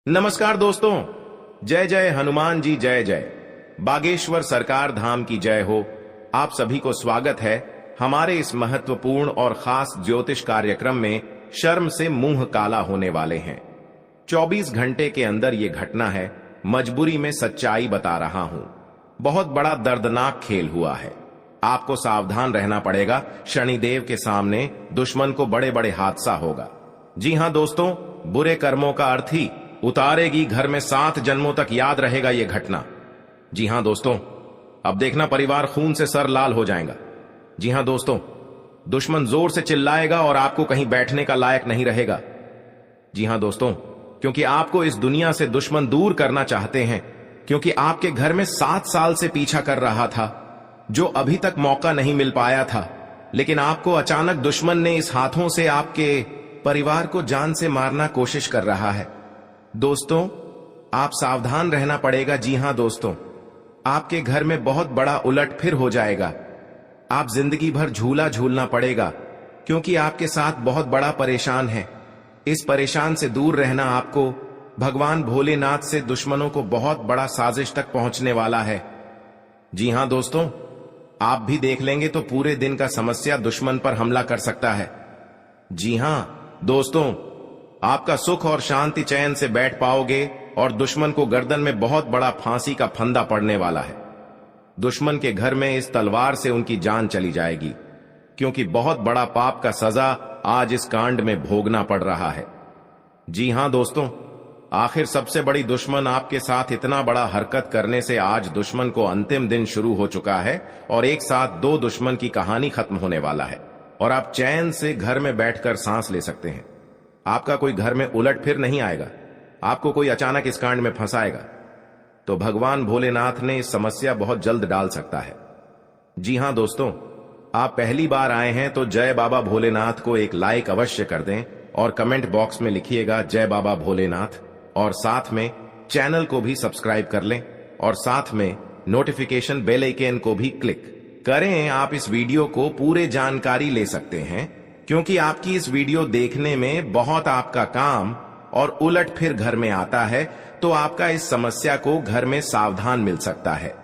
नमस्कार दोस्तों, जय जय हनुमान जी, जय जय बागेश्वर सरकार धाम की जय हो। आप सभी को स्वागत है हमारे इस महत्वपूर्ण और खास ज्योतिष कार्यक्रम में। शर्म से मुंह काला होने वाले हैं। 24 घंटे के अंदर ये घटना है, मजबूरी में सच्चाई बता रहा हूं। बहुत बड़ा दर्दनाक खेल हुआ है। आपको सावधान रहना पड़ेगा। शनिदेव के सामने दुश्मन को बड़े बड़े हादसा होगा। जी हां दोस्तों, बुरे कर्मों का अर्थ ही उतारेगी घर में 7 जन्मों तक याद रहेगा ये घटना। जी हां दोस्तों, अब देखना परिवार खून से सर लाल हो जाएगा। जी हां दोस्तों, दुश्मन जोर से चिल्लाएगा और आपको कहीं बैठने का लायक नहीं रहेगा। जी हां दोस्तों, क्योंकि आपको इस दुनिया से दुश्मन दूर करना चाहते हैं, क्योंकि आपके घर में 7 साल से पीछा कर रहा था, जो अभी तक मौका नहीं मिल पाया था। लेकिन आपको अचानक दुश्मन ने इस हाथों से आपके परिवार को जान से मारना कोशिश कर रहा है। दोस्तों, आप सावधान रहना पड़ेगा। जी हां दोस्तों, आपके घर में बहुत बड़ा उलटफेर हो जाएगा। आप जिंदगी भर झूला झूलना पड़ेगा, क्योंकि आपके साथ बहुत बड़ा परेशान है। इस परेशान से दूर रहना आपको भगवान भोलेनाथ से दुश्मनों को बहुत बड़ा साजिश तक पहुंचने वाला है। जी हां दोस्तों, आप भी देख लेंगे तो पूरे दिन का समस्या दुश्मन पर हमला कर सकता है। जी हां दोस्तों, आपका सुख और शांति चैन से बैठ पाओगे और दुश्मन को गर्दन में बहुत बड़ा फांसी का फंदा पड़ने वाला है। दुश्मन के घर में इस तलवार से उनकी जान चली जाएगी, क्योंकि बहुत बड़ा पाप का सजा आज इस कांड में भोगना पड़ रहा है। जी हां दोस्तों, आखिर सबसे बड़ी दुश्मन आपके साथ इतना बड़ा हरकत करने से आज दुश्मन को अंतिम दिन शुरू हो चुका है और एक साथ 2 दुश्मन की कहानी खत्म होने वाला है और आप चैन से घर में बैठकर सांस ले सकते हैं। आपका कोई घर में उलटफेर नहीं आएगा, आपको कोई अचानक इस कांड में फंसाएगा तो भगवान भोलेनाथ ने इस समस्या बहुत जल्द डाल सकता है। जी हां दोस्तों, आप पहली बार आए हैं तो जय बाबा भोलेनाथ को एक लाइक अवश्य कर दें और कमेंट बॉक्स में लिखिएगा जय बाबा भोलेनाथ, और साथ में चैनल को भी सब्सक्राइब कर लें और साथ में नोटिफिकेशन बेल आइकन को भी क्लिक करें। आप इस वीडियो को पूरे जानकारी ले सकते हैं, क्योंकि आपकी इस वीडियो देखने में बहुत आपका काम और उलटफेर घर में आता है, तो आपका इस समस्या को घर में सावधान मिल सकता है।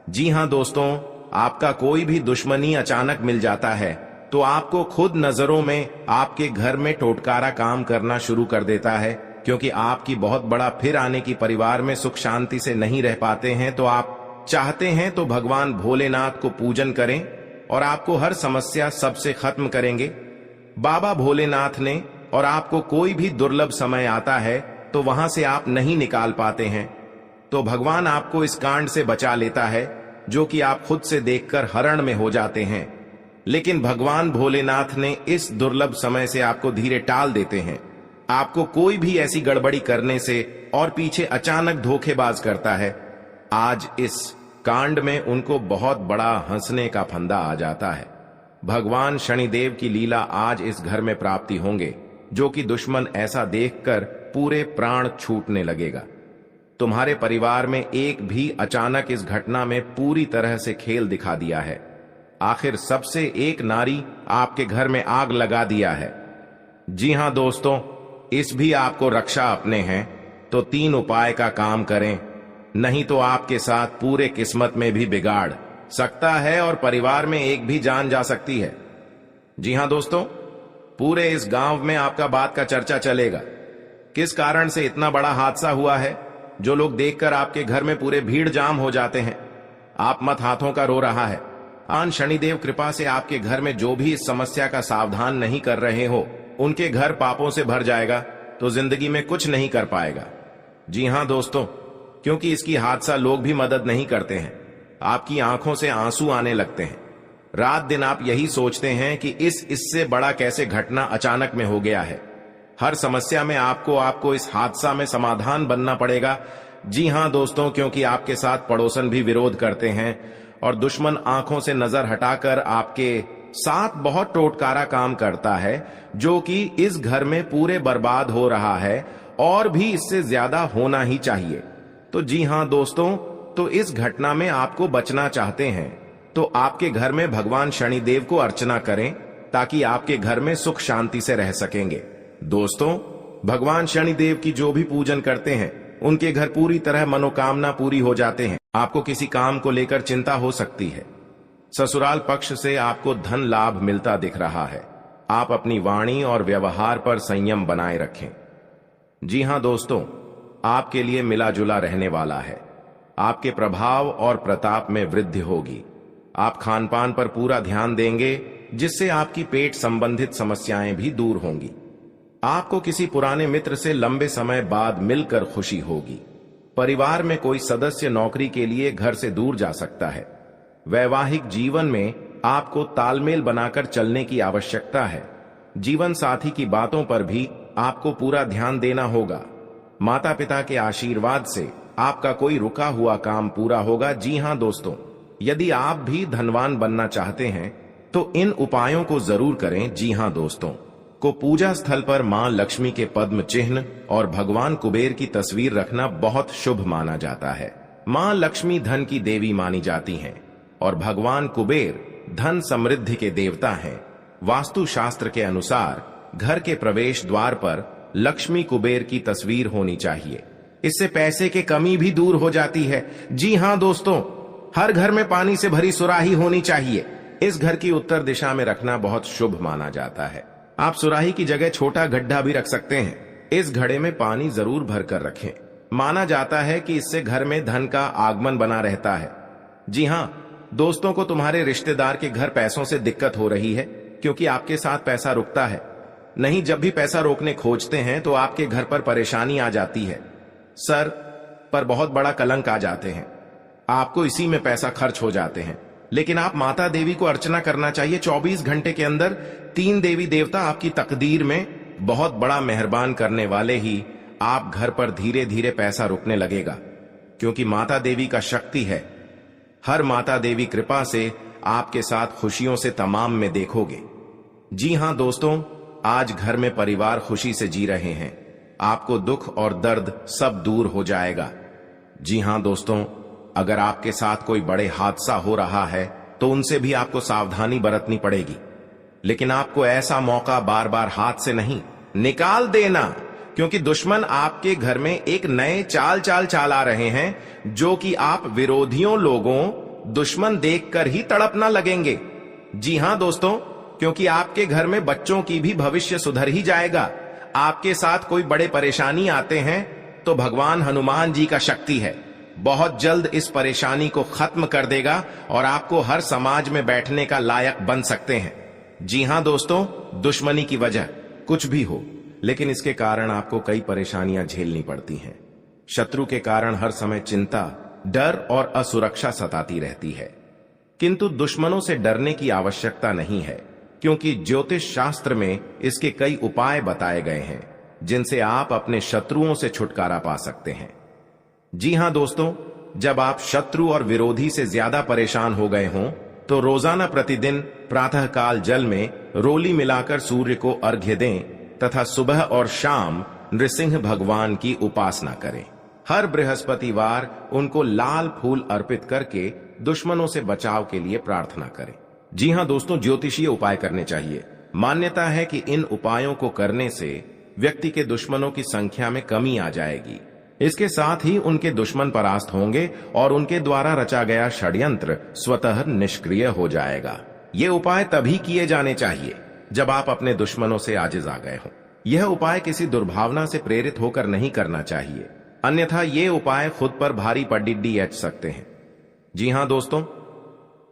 जी हां दोस्तों, आपका कोई भी दुश्मनी अचानक मिल जाता है तो आपको खुद नजरों में आपके घर में टोटकारा काम करना शुरू कर देता है, क्योंकि आपकी बहुत बड़ा फिर आने की परिवार में सुख शांति से नहीं रह पाते हैं। तो आप चाहते हैं तो भगवान भोलेनाथ को पूजन करें और आपको हर समस्या सबसे खत्म करेंगे बाबा भोलेनाथ ने। और आपको कोई भी दुर्लभ समय आता है तो वहां से आप नहीं निकाल पाते हैं, तो भगवान आपको इस कांड से बचा लेता है, जो कि आप खुद से देखकर हरण में हो जाते हैं। लेकिन भगवान भोलेनाथ ने इस दुर्लभ समय से आपको धीरे टाल देते हैं। आपको कोई भी ऐसी गड़बड़ी करने से और पीछे अचानक धोखेबाज करता है, आज इस कांड में उनको बहुत बड़ा हंसने का फंदा आ जाता है। भगवान शनिदेव की लीला आज इस घर में प्राप्ति होंगे, जो कि दुश्मन ऐसा देखकर पूरे प्राण छूटने लगेगा। तुम्हारे परिवार में एक भी अचानक इस घटना में पूरी तरह से खेल दिखा दिया है। आखिर सबसे एक नारी आपके घर में आग लगा दिया है। जी हां दोस्तों, इस भी आपको रक्षा अपने हैं तो 3 उपाय का काम करें, नहीं तो आपके साथ पूरे किस्मत में भी बिगाड़ सकता है और परिवार में एक भी जान जा सकती है। जी हां दोस्तों, पूरे इस गांव में आपका बात का चर्चा चलेगा। किस कारण से इतना बड़ा हादसा हुआ है, जो लोग देखकर आपके घर में पूरे भीड़ जाम हो जाते हैं। आप मत हाथों का रो रहा है। आन शनिदेव कृपा से आपके घर में जो भी इस समस्या का सावधान नहीं कर रहे हो, उनके घर पापों से भर जाएगा, तो जिंदगी में कुछ नहीं कर पाएगा। जी हां दोस्तों, क्योंकि इसकी हादसा लोग भी मदद नहीं करते हैं। आपकी आंखों से आंसू आने लगते हैं। रात दिन आप यही सोचते हैं कि इससे बड़ा कैसे घटना अचानक में हो गया है। हर समस्या में आपको इस हादसा में समाधान बनना पड़ेगा। जी हां दोस्तों, क्योंकि आपके साथ पड़ोसन भी विरोध करते हैं और दुश्मन आंखों से नजर हटाकर आपके साथ बहुत टोटकारा काम करता है, जो कि इस घर में पूरे बर्बाद हो रहा है और भी इससे ज्यादा होना ही चाहिए। तो जी हां दोस्तों, तो इस घटना में आपको बचना चाहते हैं तो आपके घर में भगवान शनिदेव को अर्चना करें, ताकि आपके घर में सुख शांति से रह सकेंगे। दोस्तों, भगवान शनिदेव की जो भी पूजन करते हैं उनके घर पूरी तरह मनोकामना पूरी हो जाते हैं। आपको किसी काम को लेकर चिंता हो सकती है। ससुराल पक्ष से आपको धन लाभ मिलता दिख रहा है। आप अपनी वाणी और व्यवहार पर संयम बनाए रखें। जी हां दोस्तों, आपके लिए मिला जुला रहने वाला है। आपके प्रभाव और प्रताप में वृद्धि होगी। आप खान पान पर पूरा ध्यान देंगे, जिससे आपकी पेट संबंधित समस्याएं भी दूर होंगी। आपको किसी पुराने मित्र से लंबे समय बाद मिलकर खुशी होगी। परिवार में कोई सदस्य नौकरी के लिए घर से दूर जा सकता है। वैवाहिक जीवन में आपको तालमेल बनाकर चलने की आवश्यकता है। जीवन साथी की बातों पर भी आपको पूरा ध्यान देना होगा। माता पिता के आशीर्वाद से आपका कोई रुका हुआ काम पूरा होगा। जी हां दोस्तों, यदि आप भी धनवान बनना चाहते हैं तो इन उपायों को जरूर करें। जी हां दोस्तों, को पूजा स्थल पर मां लक्ष्मी के पद्म चिन्ह और भगवान कुबेर की तस्वीर रखना बहुत शुभ माना जाता है। मां लक्ष्मी धन की देवी मानी जाती हैं और भगवान कुबेर धन समृद्धि के देवता हैं। वास्तु शास्त्र के अनुसार घर के प्रवेश द्वार पर लक्ष्मी कुबेर की तस्वीर होनी चाहिए। इससे पैसे की कमी भी दूर हो जाती है। जी हां दोस्तों, हर घर में पानी से भरी सुराही होनी चाहिए। इस घर की उत्तर दिशा में रखना बहुत शुभ माना जाता है। आप सुराही की जगह छोटा गड्ढा भी रख सकते हैं। इस घड़े में पानी जरूर भरकर रखें। माना जाता है कि इससे घर में धन का आगमन बना रहता है। जी हां दोस्तों, को तुम्हारे रिश्तेदार के घर पैसों से दिक्कत हो रही है क्योंकि आपके साथ पैसा रुकता है। नहीं, जब भी पैसा रोकने खोजते हैं तो आपके घर पर परेशानी आ जाती है। सर पर बहुत बड़ा कलंक आ जाते हैं। आपको इसी में पैसा खर्च हो जाते हैं। लेकिन आप माता देवी को अर्चना करना चाहिए। 24 घंटे के अंदर 3 देवी देवता आपकी तकदीर में बहुत बड़ा मेहरबान करने वाले ही आप घर पर धीरे धीरे पैसा रुकने लगेगा, क्योंकि माता देवी का शक्ति है। हर माता देवी कृपा से आपके साथ खुशियों से तमाम में देखोगे। जी हां दोस्तों, आज घर में परिवार खुशी से जी रहे हैं। आपको दुख और दर्द सब दूर हो जाएगा। जी हां दोस्तों, अगर आपके साथ कोई बड़े हादसा हो रहा है तो उनसे भी आपको सावधानी बरतनी पड़ेगी। लेकिन आपको ऐसा मौका बार बार हाथ से नहीं निकाल देना, क्योंकि दुश्मन आपके घर में एक नए चाल आ रहे हैं, जो कि आप विरोधियों लोगों दुश्मन देखकर ही तड़पना लगेंगे। जी हां दोस्तों, क्योंकि आपके घर में बच्चों की भी भविष्य सुधर ही जाएगा। आपके साथ कोई बड़े परेशानी आते हैं तो भगवान हनुमान जी का शक्ति है, बहुत जल्द इस परेशानी को खत्म कर देगा और आपको हर समाज में बैठने का लायक बन सकते हैं। जी हां दोस्तों, दुश्मनी की वजह कुछ भी हो, लेकिन इसके कारण आपको कई परेशानियां झेलनी पड़ती हैं। शत्रु के कारण हर समय चिंता, डर और असुरक्षा सताती रहती है। किंतु दुश्मनों से डरने की आवश्यकता नहीं है, क्योंकि ज्योतिष शास्त्र में इसके कई उपाय बताए गए हैं, जिनसे आप अपने शत्रुओं से छुटकारा पा सकते हैं। जी हां दोस्तों, जब आप शत्रु और विरोधी से ज्यादा परेशान हो गए हों तो रोजाना प्रतिदिन प्रातःकाल जल में रोली मिलाकर सूर्य को अर्घ्य दें तथा सुबह और शाम नृसिंह भगवान की उपासना करें। हर बृहस्पतिवार उनको लाल फूल अर्पित करके दुश्मनों से बचाव के लिए प्रार्थना करें। जी हां दोस्तों, ज्योतिषीय उपाय करने चाहिए। मान्यता है कि इन उपायों को करने से व्यक्ति के दुश्मनों की संख्या में कमी आ जाएगी। इसके साथ ही उनके दुश्मन परास्त होंगे और उनके द्वारा रचा गया षड्यंत्र स्वतः निष्क्रिय हो जाएगा। ये उपाय तभी किए जाने चाहिए जब आप अपने दुश्मनों से आजिज आ गए हों। यह उपाय किसी दुर्भावना से प्रेरित होकर नहीं करना चाहिए, अन्यथा ये उपाय खुद पर भारी पडिड्डी एच सकते हैं। जी हां दोस्तों,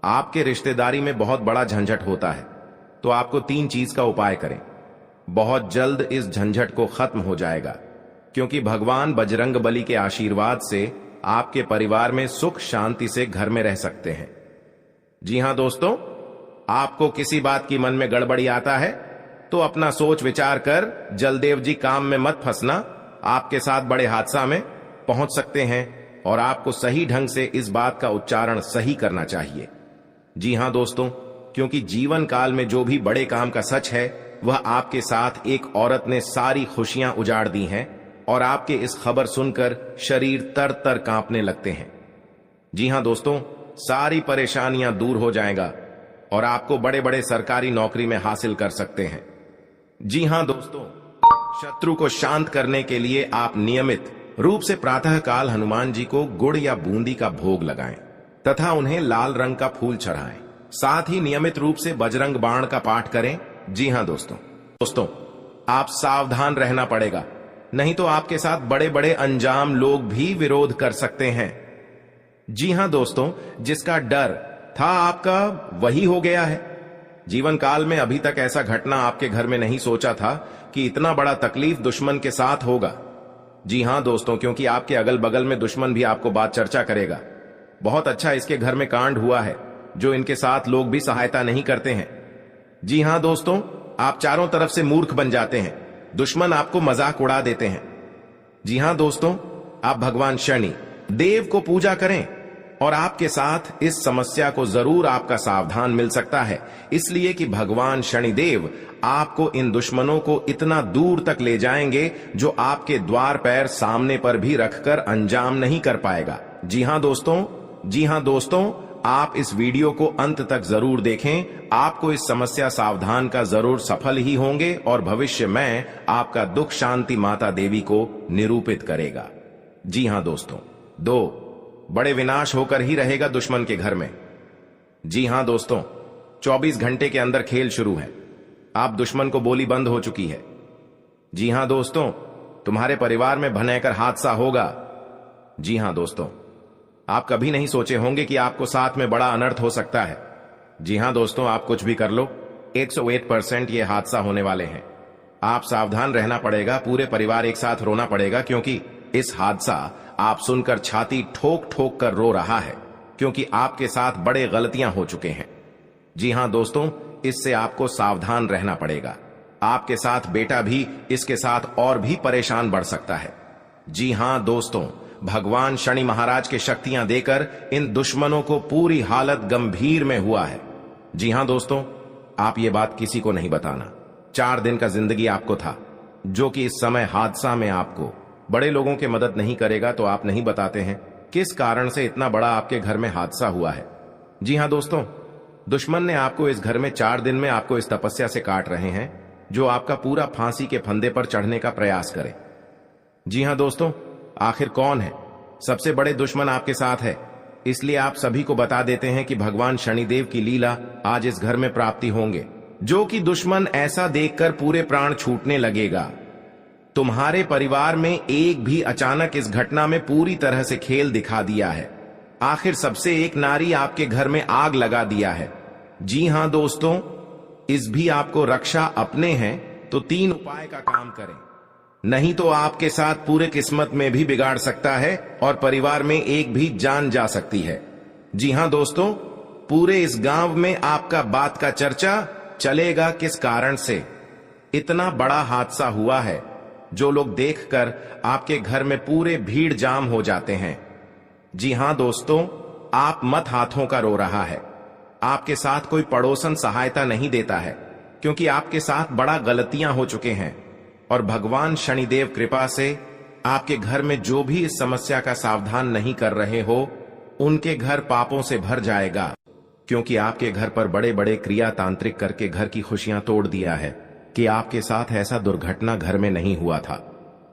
आपके रिश्तेदारी में बहुत बड़ा झंझट होता है तो आपको 3 चीज का उपाय करें। बहुत जल्द इस झंझट को खत्म हो जाएगा, क्योंकि भगवान बजरंगबली के आशीर्वाद से आपके परिवार में सुख शांति से घर में रह सकते हैं। जी हां दोस्तों, आपको किसी बात की मन में गड़बड़ी आता है तो अपना सोच विचार कर जलदेव जी काम में मत फंसना। आपके साथ बड़े हादसा में पहुंच सकते हैं और आपको सही ढंग से इस बात का उच्चारण सही करना चाहिए। जी हां दोस्तों, क्योंकि जीवन काल में जो भी बड़े काम का सच है वह आपके साथ एक औरत ने सारी खुशियां उजाड़ दी हैं और आपके इस खबर सुनकर शरीर तर तर कांपने लगते हैं। जी हां दोस्तों, सारी परेशानियां दूर हो जाएगा और आपको बड़े बड़े सरकारी नौकरी में हासिल कर सकते हैं। जी हां दोस्तों, शत्रु को शांत करने के लिए आप नियमित रूप से प्रातः काल हनुमान जी को गुड़ या बूंदी का भोग लगाएं तथा उन्हें लाल रंग का फूल चढ़ाएं। साथ ही नियमित रूप से बजरंग बाण का पाठ करें। जी हां दोस्तों, आप सावधान रहना पड़ेगा, नहीं तो आपके साथ बड़े बड़े अंजाम लोग भी विरोध कर सकते हैं। जी हां दोस्तों, जिसका डर था आपका वही हो गया है। जीवन काल में अभी तक ऐसा घटना आपके घर में नहीं सोचा था कि इतना बड़ा तकलीफ दुश्मन के साथ होगा। जी हां दोस्तों, क्योंकि आपके अगल बगल में दुश्मन भी आपको बात चर्चा करेगा। बहुत अच्छा इसके घर में कांड हुआ है जो इनके साथ लोग भी सहायता नहीं करते हैं। जी हां दोस्तों, आप चारों तरफ से मूर्ख बन जाते हैं, दुश्मन आपको मजाक उड़ा देते हैं। जी हां दोस्तों, आप भगवान शनि देव को पूजा करें और आपके साथ इस समस्या को जरूर आपका सावधान मिल सकता है, इसलिए कि भगवान शनिदेव आपको इन दुश्मनों को इतना दूर तक ले जाएंगे जो आपके द्वार पैर सामने पर भी रखकर अंजाम नहीं कर पाएगा। जी हां दोस्तों, आप इस वीडियो को अंत तक जरूर देखें। आपको इस समस्या सावधान का जरूर सफल ही होंगे और भविष्य में आपका दुख शांति माता देवी को निरूपित करेगा। जी हां दोस्तों, 2 बड़े विनाश होकर ही रहेगा दुश्मन के घर में। जी हां दोस्तों, 24 घंटे के अंदर खेल शुरू है। आप दुश्मन को बोली बंद हो चुकी है। जी हां दोस्तों, तुम्हारे परिवार में भयंकर हादसा होगा। जी हां दोस्तों, आप कभी नहीं सोचे होंगे कि आपको साथ में बड़ा अनर्थ हो सकता है। जी हां दोस्तों, आप कुछ भी कर लो, 108% ये हादसा होने वाले हैं। आप सावधान रहना पड़ेगा, पूरे परिवार एक साथ रोना पड़ेगा, क्योंकि इस हादसा आप सुनकर छाती ठोक ठोक कर रो रहा है, क्योंकि आपके साथ बड़े गलतियां हो चुके हैं। जी हां दोस्तों, इससे आपको सावधान रहना पड़ेगा। आपके साथ बेटा भी इसके साथ और भी परेशान बढ़ सकता है। जी हां दोस्तों, भगवान शनि महाराज के शक्तियां देकर इन दुश्मनों को पूरी हालत गंभीर में हुआ है। जी हां दोस्तों, आप ये बात किसी को नहीं बताना। 4 दिन का जिंदगी आपको था, जो कि इस समय हादसा में आपको बड़े लोगों की मदद नहीं करेगा, तो आप नहीं बताते हैं किस कारण से इतना बड़ा आपके घर में हादसा हुआ है। जी हां दोस्तों, दुश्मन ने आपको इस घर में 4 दिन में आपको इस तपस्या से काट रहे हैं जो आपका पूरा फांसी के फंदे पर चढ़ने का प्रयास करे। जी हां दोस्तों, आखिर कौन है? सबसे बड़े दुश्मन आपके साथ है, इसलिए आप सभी को बता देते हैं कि भगवान शनिदेव की लीला आज इस घर में प्राप्ति होंगे, जो कि दुश्मन ऐसा देखकर पूरे प्राण छूटने लगेगा। तुम्हारे परिवार में एक भी अचानक इस घटना में पूरी तरह से खेल दिखा दिया है। आखिर सबसे एक नारी आपके घर में आग लगा दिया है। जी हां दोस्तों, इस भी आपको रक्षा अपने हैं तो 3 उपाय का काम करें, नहीं तो आपके साथ पूरे किस्मत में भी बिगाड़ सकता है और परिवार में एक भी जान जा सकती है। जी हां दोस्तों, पूरे इस गांव में आपका बात का चर्चा चलेगा। किस कारण से इतना बड़ा हादसा हुआ है, जो लोग देखकर आपके घर में पूरे भीड़ जाम हो जाते हैं। जी हां दोस्तों, आप मत हाथों का रो रहा है। आपके साथ कोई पड़ोसन सहायता नहीं देता है, क्योंकि आपके साथ बड़ा गलतियां हो चुके हैं और भगवान शनिदेव कृपा से आपके घर में जो भी इस समस्या का सावधान नहीं कर रहे हो, उनके घर पापों से भर जाएगा, क्योंकि आपके घर पर बड़े बड़े क्रिया तांत्रिक करके घर की खुशियां तोड़ दिया है कि आपके साथ ऐसा दुर्घटना घर में नहीं हुआ था।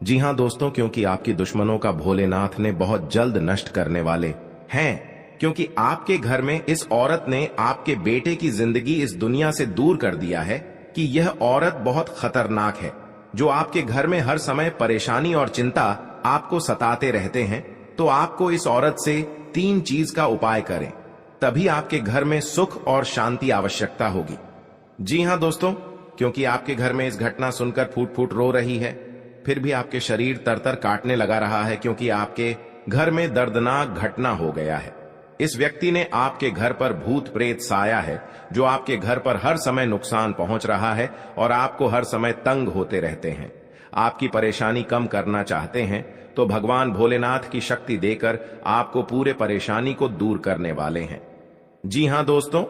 जी हां दोस्तों, क्योंकि आपके दुश्मनों का भोलेनाथ ने बहुत जल्द नष्ट करने वाले हैं, क्योंकि आपके घर में इस औरत ने आपके बेटे की जिंदगी इस दुनिया से दूर कर दिया है कि यह औरत बहुत खतरनाक है, जो आपके घर में हर समय परेशानी और चिंता आपको सताते रहते हैं। तो आपको इस औरत से 3 चीज का उपाय करें, तभी आपके घर में सुख और शांति आवश्यकता होगी। जी हां दोस्तों, क्योंकि आपके घर में इस घटना सुनकर फूट फूट रो रही है, फिर भी आपके शरीर तरतर काटने लगा रहा है, क्योंकि आपके घर में दर्दनाक घटना हो गया है। इस व्यक्ति ने आपके घर पर भूत प्रेत साया है, जो आपके घर पर हर समय नुकसान पहुंच रहा है और आपको हर समय तंग होते रहते हैं। आपकी परेशानी कम करना चाहते हैं तो भगवान भोलेनाथ की शक्ति देकर आपको पूरे परेशानी को दूर करने वाले हैं। जी हां दोस्तों,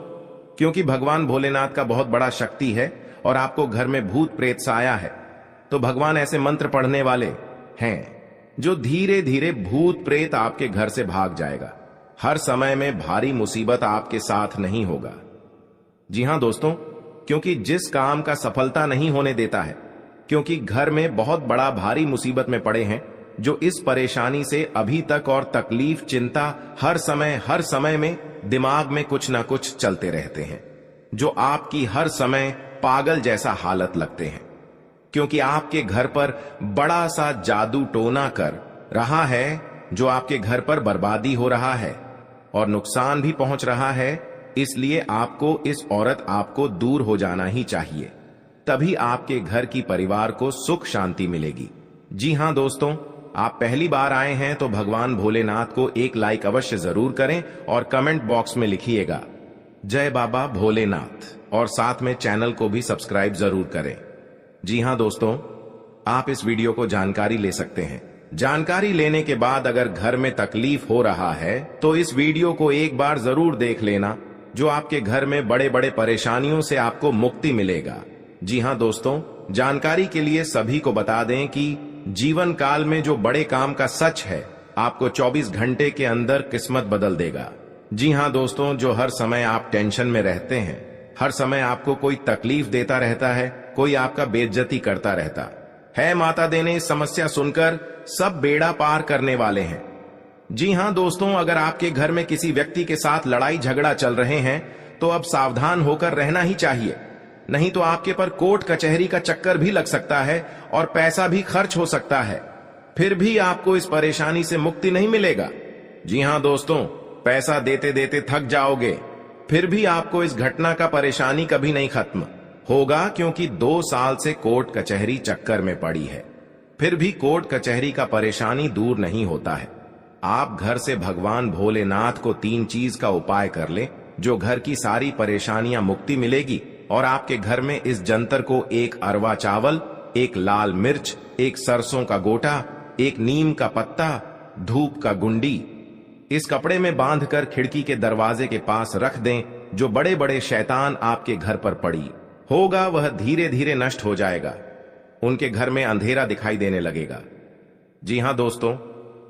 क्योंकि भगवान भोलेनाथ का बहुत बड़ा शक्ति है और आपको घर में भूत प्रेत साया है, तो भगवान ऐसे मंत्र पढ़ने वाले हैं जो धीरे धीरे भूत प्रेत आपके घर से भाग जाएगा। हर समय में भारी मुसीबत आपके साथ नहीं होगा। जी हां दोस्तों, क्योंकि जिस काम का सफलता नहीं होने देता है, क्योंकि घर में बहुत बड़ा भारी मुसीबत में पड़े हैं, जो इस परेशानी से अभी तक और तकलीफ चिंता हर समय में दिमाग में कुछ ना कुछ चलते रहते हैं, जो आपकी हर समय पागल जैसा हालत लगते हैं, क्योंकि आपके घर पर बड़ा सा जादू टोना कर रहा है, जो आपके घर पर बर्बादी हो रहा है और नुकसान भी पहुंच रहा है। इसलिए आपको इस औरत आपको दूर हो जाना ही चाहिए, तभी आपके घर की परिवार को सुख शांति मिलेगी। जी हां दोस्तों, आप पहली बार आए हैं तो भगवान भोलेनाथ को एक लाइक अवश्य जरूर करें और कमेंट बॉक्स में लिखिएगा जय बाबा भोलेनाथ, और साथ में चैनल को भी सब्सक्राइब जरूर करें। जी हां दोस्तों, आप इस वीडियो को जानकारी ले सकते हैं। जानकारी लेने के बाद अगर घर में तकलीफ हो रहा है तो इस वीडियो को एक बार जरूर देख लेना, जो आपके घर में बड़े बड़े परेशानियों से आपको मुक्ति मिलेगा। जी हां दोस्तों, जानकारी के लिए सभी को बता दें कि जीवन काल में जो बड़े काम का सच है, आपको 24 घंटे के अंदर किस्मत बदल देगा। जी हां दोस्तों, जो हर समय आप टेंशन में रहते हैं, हर समय आपको कोई तकलीफ देता रहता है, कोई आपका बेइज्जती करता रहता है, माता दी ने इस समस्या सुनकर सब बेड़ा पार करने वाले हैं। जी हां दोस्तों, अगर आपके घर में किसी व्यक्ति के साथ लड़ाई झगड़ा चल रहे हैं तो अब सावधान होकर रहना ही चाहिए, नहीं तो आपके पर कोर्ट कचहरी का चक्कर भी लग सकता है और पैसा भी खर्च हो सकता है, फिर भी आपको इस परेशानी से मुक्ति नहीं मिलेगा। जी हां दोस्तों, पैसा देते देते थक जाओगे, फिर भी आपको इस घटना का परेशानी कभी नहीं खत्म होगा, क्योंकि 2 साल से कोर्ट कचहरी चक्कर में पड़ी है, फिर भी कोर्ट कचहरी का परेशानी दूर नहीं होता है। आप घर से भगवान भोलेनाथ को 3 चीज का उपाय कर ले, जो घर की सारी परेशानियां मुक्ति मिलेगी, और आपके घर में इस जंतर को 1 अरवा चावल, 1 लाल मिर्च, 1 सरसों का गोटा, 1 नीम का पत्ता, धूप का गुंडी इस कपड़े में बांधकर खिड़की के दरवाजे के पास रख दें। जो बड़े बड़े शैतान आपके घर पर पड़ी होगा, वह धीरे धीरे नष्ट हो जाएगा, उनके घर में अंधेरा दिखाई देने लगेगा। जी हां दोस्तों,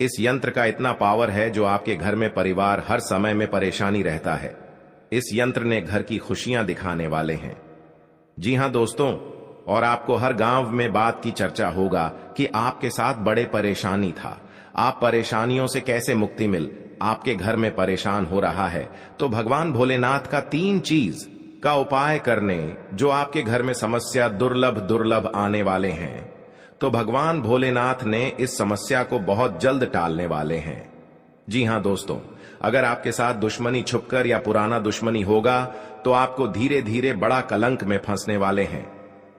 इस यंत्र का इतना पावर है जो आपके घर में परिवार हर समय में परेशानी रहता है, इस यंत्र ने घर की खुशियां दिखाने वाले हैं। जी हां दोस्तों, और आपको हर गांव में बात की चर्चा होगा कि आपके साथ बड़े परेशानी था, आप परेशानियों से कैसे मुक्ति मिल, आपके घर में परेशान हो रहा है तो भगवान भोलेनाथ का 3 चीज का उपाय करने, जो आपके घर में समस्या दुर्लभ आने वाले हैं, तो भगवान भोलेनाथ ने इस समस्या को बहुत जल्द टालने वाले हैं। जी हां दोस्तों, अगर आपके साथ दुश्मनी छुपकर या पुराना दुश्मनी होगा तो आपको धीरे धीरे बड़ा कलंक में फंसने वाले हैं,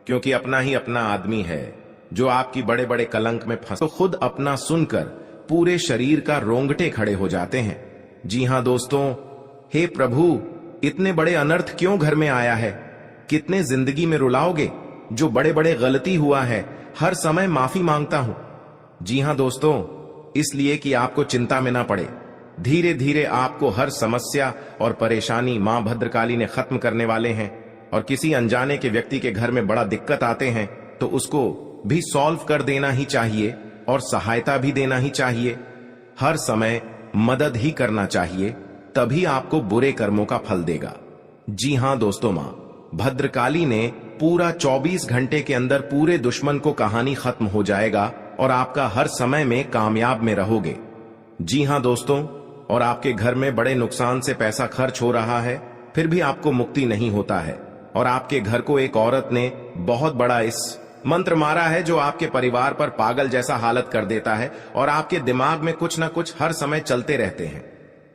क्योंकि अपना ही अपना आदमी है जो आपकी बड़े बड़े कलंक में फंस, तो खुद अपना सुनकर पूरे शरीर का रोंगटे खड़े हो जाते हैं। जी हां दोस्तों, हे प्रभु, इतने बड़े अनर्थ क्यों घर में आया है, कितने जिंदगी में रुलाओगे, जो बड़े बड़े गलती हुआ है, हर समय माफी मांगता हूं। जी हां दोस्तों, इसलिए कि आपको चिंता में ना पड़े, धीरे धीरे आपको हर समस्या और परेशानी मां भद्रकाली ने खत्म करने वाले हैं। और किसी अनजाने के व्यक्ति के घर में बड़ा दिक्कत आते हैं तो उसको भी सॉल्व कर देना ही चाहिए और सहायता भी देना ही चाहिए, हर समय मदद ही करना चाहिए, तभी आपको बुरे कर्मों का फल देगा। जी हां दोस्तों, मां भद्रकाली ने पूरा 24 घंटे के अंदर पूरे दुश्मन को कहानी खत्म हो जाएगा और आपका हर समय में कामयाब में रहोगे। जी हां दोस्तों, और आपके घर में बड़े नुकसान से पैसा खर्च हो रहा है, फिर भी आपको मुक्ति नहीं होता है, और आपके घर को एक औरत ने बहुत बड़ा इस मंत्र मारा है जो आपके परिवार पर पागल जैसा हालत कर देता है और आपके दिमाग में कुछ ना कुछ हर समय चलते रहते हैं।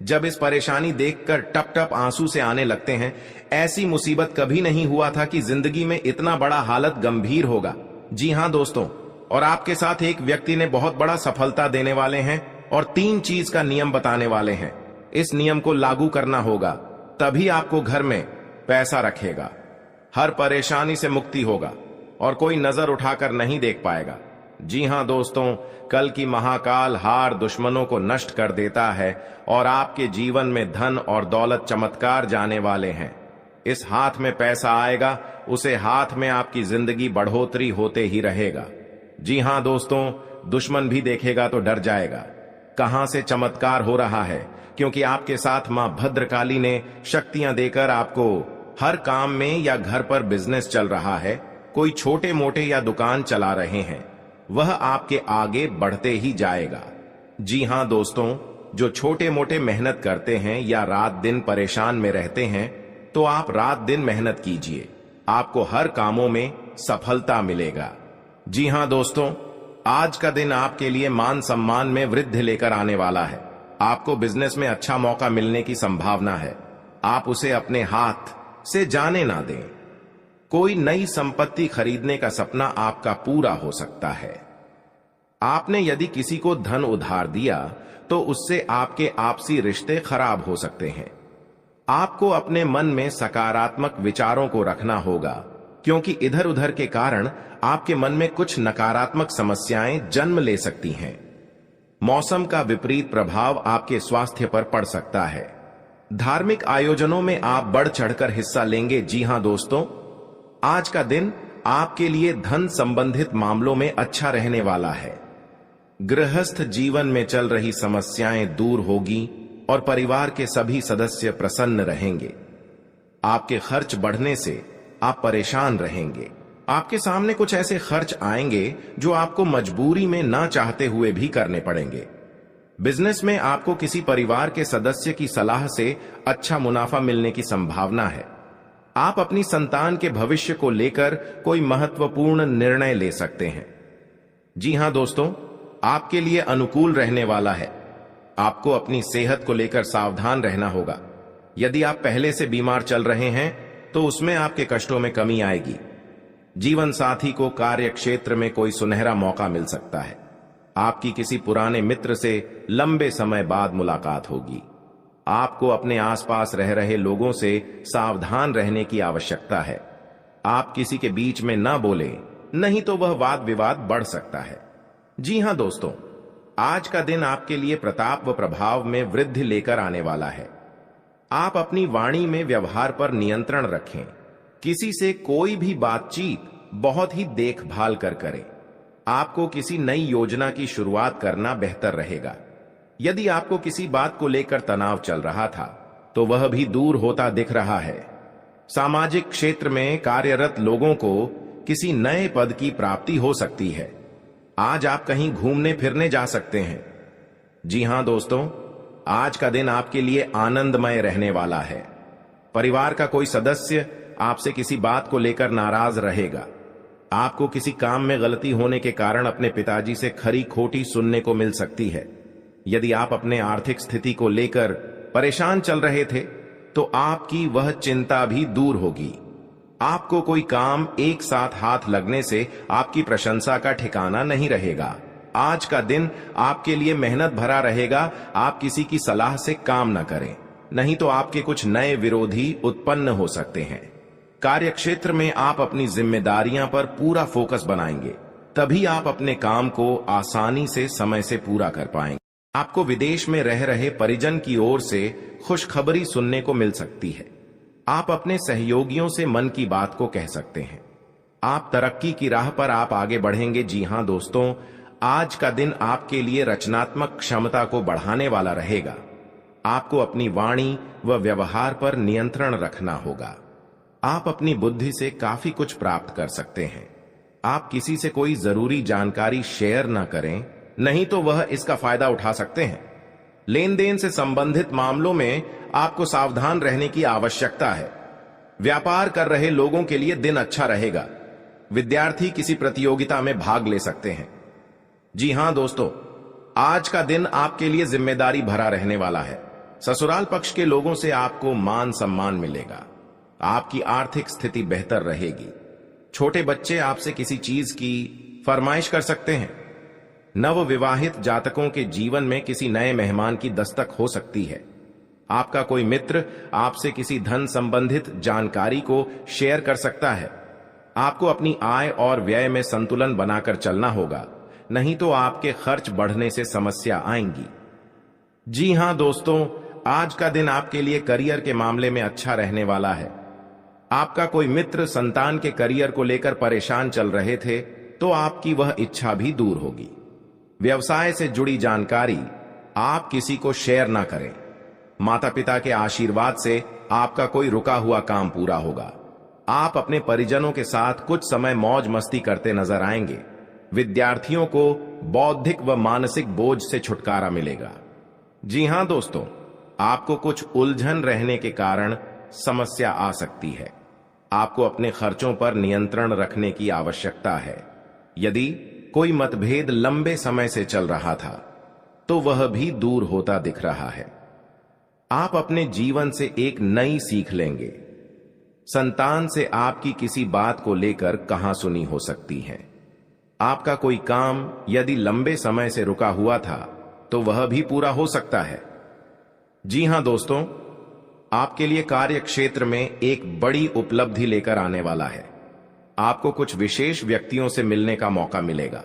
जब इस परेशानी देखकर टप टप आंसू से आने लगते हैं, ऐसी मुसीबत कभी नहीं हुआ था कि जिंदगी में इतना बड़ा हालत गंभीर होगा। जी हां दोस्तों, और आपके साथ एक व्यक्ति ने बहुत बड़ा सफलता देने वाले हैं और 3 चीज का नियम बताने वाले हैं। इस नियम को लागू करना होगा, तभी आपको घर में पैसा रखेगा, हर परेशानी से मुक्ति होगा और कोई नजर उठाकर नहीं देख पाएगा। जी हां दोस्तों, कल की महाकाल हार दुश्मनों को नष्ट कर देता है और आपके जीवन में धन और दौलत चमत्कार जाने वाले हैं। इस हाथ में पैसा आएगा, उसे हाथ में आपकी जिंदगी बढ़ोतरी होते ही रहेगा। जी हां दोस्तों, दुश्मन भी देखेगा तो डर जाएगा, कहां से चमत्कार हो रहा है, क्योंकि आपके साथ मां भद्रकाली ने शक्तियां देकर आपको हर काम में या घर पर बिजनेस चल रहा है कोई छोटे मोटे या दुकान चला रहे हैं, वह आपके आगे बढ़ते ही जाएगा। जी हां दोस्तों, जो छोटे मोटे मेहनत करते हैं या रात दिन परेशान में रहते हैं, तो आप रात दिन मेहनत कीजिए, आपको हर कामों में सफलता मिलेगा। जी हां दोस्तों, आज का दिन आपके लिए मान सम्मान में वृद्धि लेकर आने वाला है। आपको बिजनेस में अच्छा मौका मिलने की संभावना है, आप उसे अपने हाथ से जाने ना दें। कोई नई संपत्ति खरीदने का सपना आपका पूरा हो सकता है। आपने यदि किसी को धन उधार दिया तो उससे आपके आपसी रिश्ते खराब हो सकते हैं। आपको अपने मन में सकारात्मक विचारों को रखना होगा, क्योंकि इधर उधर के कारण आपके मन में कुछ नकारात्मक समस्याएं जन्म ले सकती हैं। मौसम का विपरीत प्रभाव आपके स्वास्थ्य पर पड़ सकता है। धार्मिक आयोजनों में आप बढ़ चढ़कर हिस्सा लेंगे। जी हां दोस्तों, आज का दिन आपके लिए धन संबंधित मामलों में अच्छा रहने वाला है। गृहस्थ जीवन में चल रही समस्याएं दूर होगी और परिवार के सभी सदस्य प्रसन्न रहेंगे। आपके खर्च बढ़ने से आप परेशान रहेंगे। आपके सामने कुछ ऐसे खर्च आएंगे जो आपको मजबूरी में ना चाहते हुए भी करने पड़ेंगे। बिजनेस में आपको किसी परिवार के सदस्य की सलाह से अच्छा मुनाफा मिलने की संभावना है। आप अपनी संतान के भविष्य को लेकर कोई महत्वपूर्ण निर्णय ले सकते हैं। जी हां दोस्तों, आपके लिए अनुकूल रहने वाला है। आपको अपनी सेहत को लेकर सावधान रहना होगा। यदि आप पहले से बीमार चल रहे हैं तो उसमें आपके कष्टों में कमी आएगी। जीवन साथी को कार्य क्षेत्र में कोई सुनहरा मौका मिल सकता है। आपकी किसी पुराने मित्र से लंबे समय बाद मुलाकात होगी। आपको अपने आसपास रह रहे लोगों से सावधान रहने की आवश्यकता है। आप किसी के बीच में ना बोले, नहीं तो वह वाद विवाद बढ़ सकता है। जी हां दोस्तों, आज का दिन आपके लिए प्रताप व प्रभाव में वृद्धि लेकर आने वाला है। आप अपनी वाणी में व्यवहार पर नियंत्रण रखें। किसी से कोई भी बातचीत बहुत ही देखभाल कर करें। आपको किसी नई योजना की शुरुआत करना बेहतर रहेगा। यदि आपको किसी बात को लेकर तनाव चल रहा था तो वह भी दूर होता दिख रहा है। सामाजिक क्षेत्र में कार्यरत लोगों को किसी नए पद की प्राप्ति हो सकती है। आज आप कहीं घूमने फिरने जा सकते हैं। जी हां दोस्तों, आज का दिन आपके लिए आनंदमय रहने वाला है। परिवार का कोई सदस्य आपसे किसी बात को लेकर नाराज रहेगा। आपको किसी काम में गलती होने के कारण अपने पिताजी से खरी खोटी सुनने को मिल सकती है। यदि आप अपने आर्थिक स्थिति को लेकर परेशान चल रहे थे तो आपकी वह चिंता भी दूर होगी। आपको कोई काम एक साथ हाथ लगने से आपकी प्रशंसा का ठिकाना नहीं रहेगा। आज का दिन आपके लिए मेहनत भरा रहेगा। आप किसी की सलाह से काम न करें, नहीं तो आपके कुछ नए विरोधी उत्पन्न हो सकते हैं। कार्य क्षेत्र में आप अपनी जिम्मेदारियां पर पूरा फोकस बनाएंगे, तभी आप अपने काम को आसानी से समय से पूरा कर पाएंगे। आपको विदेश में रह रहे परिजन की ओर से खुशखबरी सुनने को मिल सकती है। आप अपने सहयोगियों से मन की बात को कह सकते हैं। आप तरक्की की राह पर आप आगे बढ़ेंगे। जी हां दोस्तों, आज का दिन आपके लिए रचनात्मक क्षमता को बढ़ाने वाला रहेगा। आपको अपनी वाणी व व्यवहार पर नियंत्रण रखना होगा। आप अपनी बुद्धि से काफी कुछ प्राप्त कर सकते हैं। आप किसी से कोई जरूरी जानकारी शेयर ना करें, नहीं तो वह इसका फायदा उठा सकते हैं। लेन देन से संबंधित मामलों में आपको सावधान रहने की आवश्यकता है। व्यापार कर रहे लोगों के लिए दिन अच्छा रहेगा। विद्यार्थी किसी प्रतियोगिता में भाग ले सकते हैं। जी हां दोस्तों, आज का दिन आपके लिए जिम्मेदारी भरा रहने वाला है। ससुराल पक्ष के लोगों से आपको मान सम्मान मिलेगा। आपकी आर्थिक स्थिति बेहतर रहेगी। छोटे बच्चे आपसे किसी चीज की फरमाइश कर सकते हैं। नव विवाहित जातकों के जीवन में किसी नए मेहमान की दस्तक हो सकती है। आपका कोई मित्र आपसे किसी धन संबंधित जानकारी को शेयर कर सकता है। आपको अपनी आय और व्यय में संतुलन बनाकर चलना होगा, नहीं तो आपके खर्च बढ़ने से समस्या आएंगी। जी हां दोस्तों, आज का दिन आपके लिए करियर के मामले में अच्छा रहने वाला है। आपका कोई मित्र संतान के करियर को लेकर परेशान चल रहे थे तो आपकी वह इच्छा भी दूर होगी। व्यवसाय से जुड़ी जानकारी आप किसी को शेयर ना करें। माता पिता के आशीर्वाद से आपका कोई रुका हुआ काम पूरा होगा। आप अपने परिजनों के साथ कुछ समय मौज मस्ती करते नजर आएंगे। विद्यार्थियों को बौद्धिक व मानसिक बोझ से छुटकारा मिलेगा। जी हां दोस्तों, आपको कुछ उलझन रहने के कारण समस्या आ सकती है। आपको अपने खर्चों पर नियंत्रण रखने की आवश्यकता है। यदि कोई मतभेद लंबे समय से चल रहा था तो वह भी दूर होता दिख रहा है। आप अपने जीवन से एक नई सीख लेंगे। संतान से आपकी किसी बात को लेकर कहासुनी हो सकती है। आपका कोई काम यदि लंबे समय से रुका हुआ था तो वह भी पूरा हो सकता है। जी हां दोस्तों, आपके लिए कार्य क्षेत्र में एक बड़ी उपलब्धि लेकर आने वाला है। आपको कुछ विशेष व्यक्तियों से मिलने का मौका मिलेगा।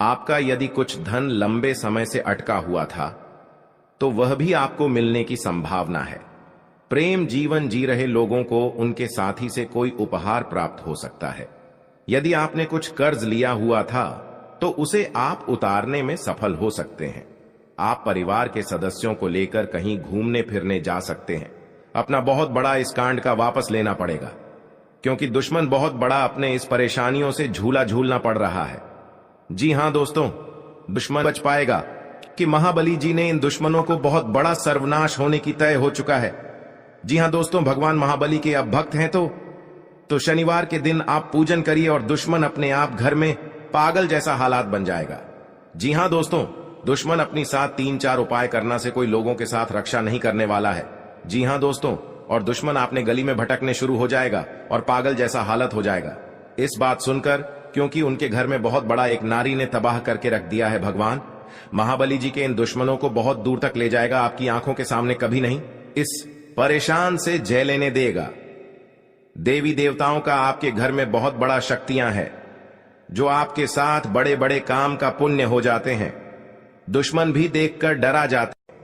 आपका यदि कुछ धन लंबे समय से अटका हुआ था तो वह भी आपको मिलने की संभावना है। प्रेम जीवन जी रहे लोगों को उनके साथी से कोई उपहार प्राप्त हो सकता है। यदि आपने कुछ कर्ज लिया हुआ था तो उसे आप उतारने में सफल हो सकते हैं। आप परिवार के सदस्यों को लेकर कहीं घूमने फिरने जा सकते हैं। अपना बहुत बड़ा इस कांड का वापस लेना पड़ेगा, क्योंकि दुश्मन बहुत बड़ा अपने इस परेशानियों से झूला झूलना पड़ रहा है। जी हां दोस्तों, दुश्मन बच पाएगा कि महाबली जी ने इन दुश्मनों को बहुत बड़ा सर्वनाश होने की तय हो चुका है। जी हां दोस्तों, भगवान महाबली के अब भक्त हैं तो शनिवार के दिन आप पूजन करिए और दुश्मन अपने आप घर में पागल जैसा हालात बन जाएगा। जी हां दोस्तों, दुश्मन अपनी साथ 3-4 उपाय करना से कोई लोगों के साथ रक्षा नहीं करने वाला है। जी हां दोस्तों, और दुश्मन आपने गली में भटकने शुरू हो जाएगा और पागल जैसा हालत हो जाएगा। इस बात सुनकर, क्योंकि उनके घर में बहुत बड़ा एक नारी ने तबाह करके रख दिया है, भगवान महाबली जी के इन दुश्मनों को बहुत दूर तक ले जाएगा, आपकी आंखों के सामने कभी नहीं इस परेशान से जय लेने देगा। देवी देवताओं का आपके घर में बहुत बड़ा शक्तियां हैं, जो आपके साथ बड़े बड़े काम का पुण्य हो जाते हैं। दुश्मन भी देखकर डरा जाते हैं।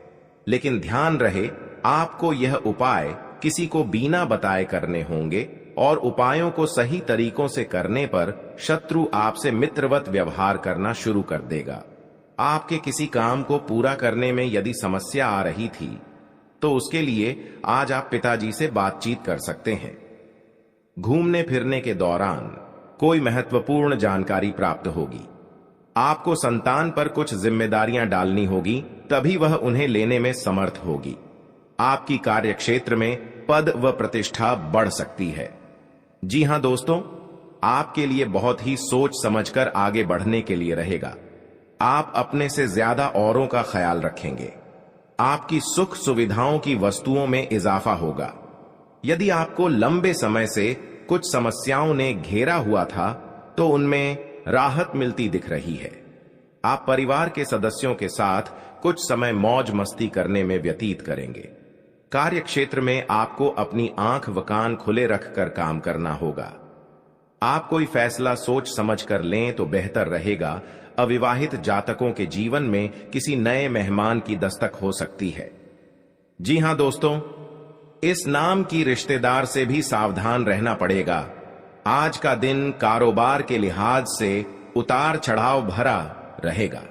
लेकिन ध्यान रहे, आपको यह उपाय किसी को बिना बताए करने होंगे और उपायों को सही तरीकों से करने पर शत्रु आपसे मित्रवत व्यवहार करना शुरू कर देगा। आपके किसी काम को पूरा करने में यदि समस्या आ रही थी तो उसके लिए आज आप पिताजी से बातचीत कर सकते हैं। घूमने फिरने के दौरान कोई महत्वपूर्ण जानकारी प्राप्त होगी। आपको संतान पर कुछ जिम्मेदारियां डालनी होगी, तभी वह उन्हें लेने में समर्थ होगी। आपकी कार्यक्षेत्र में पद व प्रतिष्ठा बढ़ सकती है। जी हां दोस्तों, आपके लिए बहुत ही सोच समझकर आगे बढ़ने के लिए रहेगा। आप अपने से ज्यादा औरों का ख्याल रखेंगे। आपकी सुख सुविधाओं की वस्तुओं में इजाफा होगा। यदि आपको लंबे समय से कुछ समस्याओं ने घेरा हुआ था तो उनमें राहत मिलती दिख रही है। आप परिवार के सदस्यों के साथ कुछ समय मौज मस्ती करने में व्यतीत करेंगे। कार्य क्षेत्र में आपको अपनी आंख व कान खुले रखकर काम करना होगा। आप कोई फैसला सोच समझ कर लें तो बेहतर रहेगा। अविवाहित जातकों के जीवन में किसी नए मेहमान की दस्तक हो सकती है। जी हां दोस्तों, इस नाम की रिश्तेदार से भी सावधान रहना पड़ेगा। आज का दिन कारोबार के लिहाज से उतार चढ़ाव भरा रहेगा।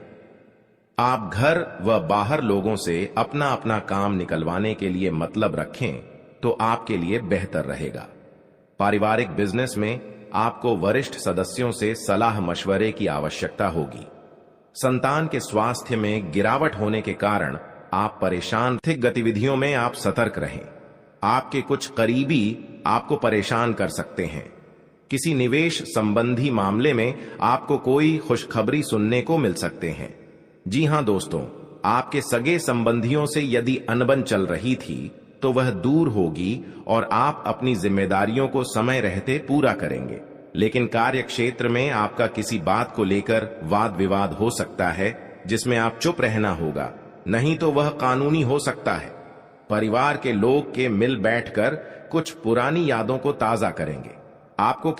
आप घर व बाहर लोगों से अपना अपना काम निकलवाने के लिए मतलब रखें तो आपके लिए बेहतर रहेगा। पारिवारिक बिजनेस में आपको वरिष्ठ सदस्यों से सलाह मशवरे की आवश्यकता होगी। संतान के स्वास्थ्य में गिरावट होने के कारण आप परेशान। आर्थिक गतिविधियों में आप सतर्क रहें। आपके कुछ करीबी आपको परेशान कर सकते हैं। किसी निवेश संबंधी मामले में आपको कोई खुशखबरी सुनने को मिल सकते हैं। जी हां दोस्तों, आपके सगे संबंधियों से यदि अनबन चल रही थी तो वह दूर होगी और आप अपनी जिम्मेदारियों को समय रहते पूरा करेंगे। लेकिन कार्य क्षेत्र में आपका किसी बात को लेकर वाद विवाद हो सकता है, जिसमें आप चुप रहना होगा, नहीं तो वह कानूनी हो सकता है। परिवार के लोग के मिल बैठकर कुछ पुरानी यादों को ताजा करेंगे। आपको